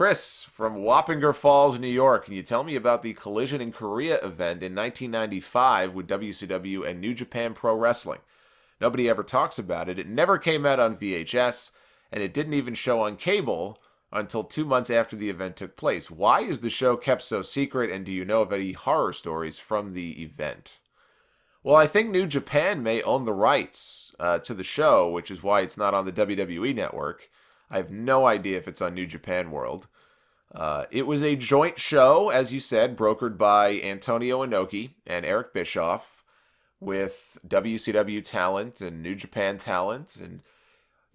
Chris from Wappinger Falls, New York. Can you tell me about the Collision in Korea event in 1995 with WCW and New Japan Pro Wrestling? Nobody ever talks about it. It never came out on VHS, and it didn't even show on cable until 2 months after the event took place. Why is the show kept so secret, and do you know of any horror stories from the event? Well, I think New Japan may own the rights to the show, which is why it's not on the WWE network. I have no idea if it's on New Japan World. It was a joint show, as you said, brokered by Antonio Inoki and Eric Bischoff with WCW talent and New Japan talent. And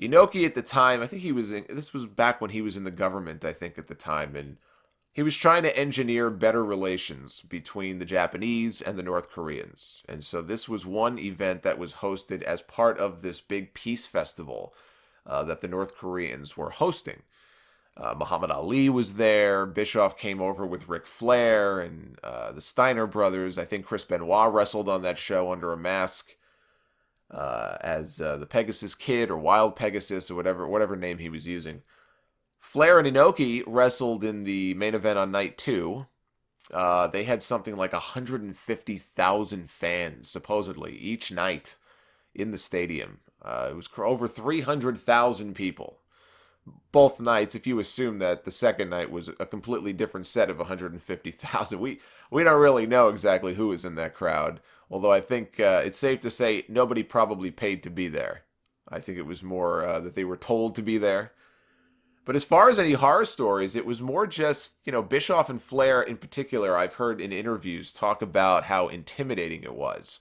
Inoki at the time, I think this was back when he was in the government, I think, at the time. And he was trying to engineer better relations between the Japanese and the North Koreans. And so this was one event that was hosted as part of this big peace festival that the North Koreans were hosting. Muhammad Ali was there. Bischoff came over with Ric Flair and the Steiner brothers. I think Chris Benoit wrestled on that show under a mask as the Pegasus Kid or Wild Pegasus or whatever name he was using. Flair and Inoki wrestled in the main event on night 2. They had something like 150,000 fans, supposedly, each night in the stadium. It was over 300,000 people. Both nights, if you assume that the second night was a completely different set of 150,000. We don't really know exactly who was in that crowd. Although I think it's safe to say nobody probably paid to be there. I think it was more that they were told to be there. But as far as any horror stories, it was more just, Bischoff and Flair in particular, I've heard in interviews talk about how intimidating it was.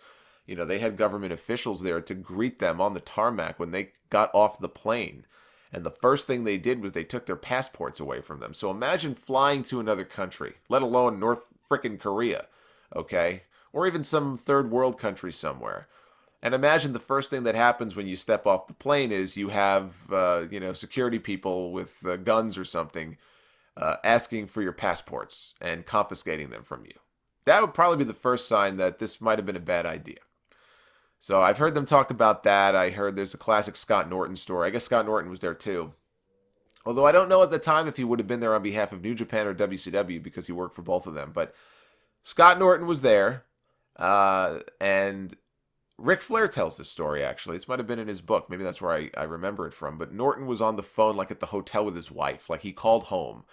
They had government officials there to greet them on the tarmac when they got off the plane. And the first thing they did was they took their passports away from them. So imagine flying to another country, let alone North frickin' Korea, okay? Or even some third world country somewhere. And imagine the first thing that happens when you step off the plane is you have, security people with guns or something asking for your passports and confiscating them from you. That would probably be the first sign that this might have been a bad idea. So I've heard them talk about that. I heard there's a classic Scott Norton story. I guess Scott Norton was there too. Although I don't know at the time if he would have been there on behalf of New Japan or WCW because he worked for both of them. But Scott Norton was there. And Ric Flair tells this story, actually. This might have been in his book. Maybe that's where I remember it from. But Norton was on the phone like at the hotel with his wife. Like he called home.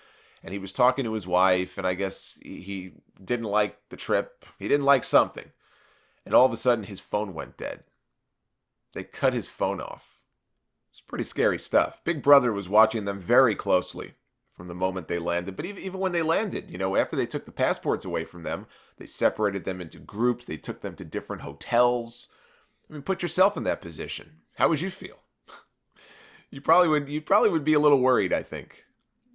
And he was talking to his wife. And I guess he didn't like the trip. He didn't like something. And all of a sudden, his phone went dead. They cut his phone off. It's pretty scary stuff. Big Brother was watching them very closely from the moment they landed. But even when they landed, after they took the passports away from them, they separated them into groups. They took them to different hotels. I mean, put yourself in that position. How would you feel? You probably would be a little worried, I think,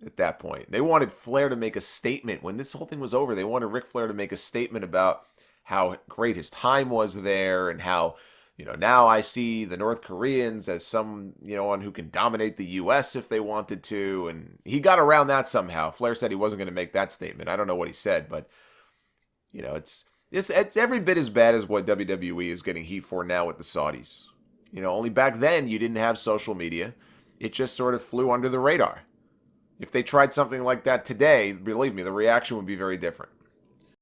at that point. They wanted Flair to make a statement. When this whole thing was over, they wanted Ric Flair to make a statement about how great his time was there and how, now I see the North Koreans as someone who can dominate the U.S. if they wanted to. And he got around that somehow. Flair said he wasn't going to make that statement. I don't know what he said, but, it's every bit as bad as what WWE is getting heat for now with the Saudis. Only back then you didn't have social media. It just sort of flew under the radar. If they tried something like that today, believe me, the reaction would be very different.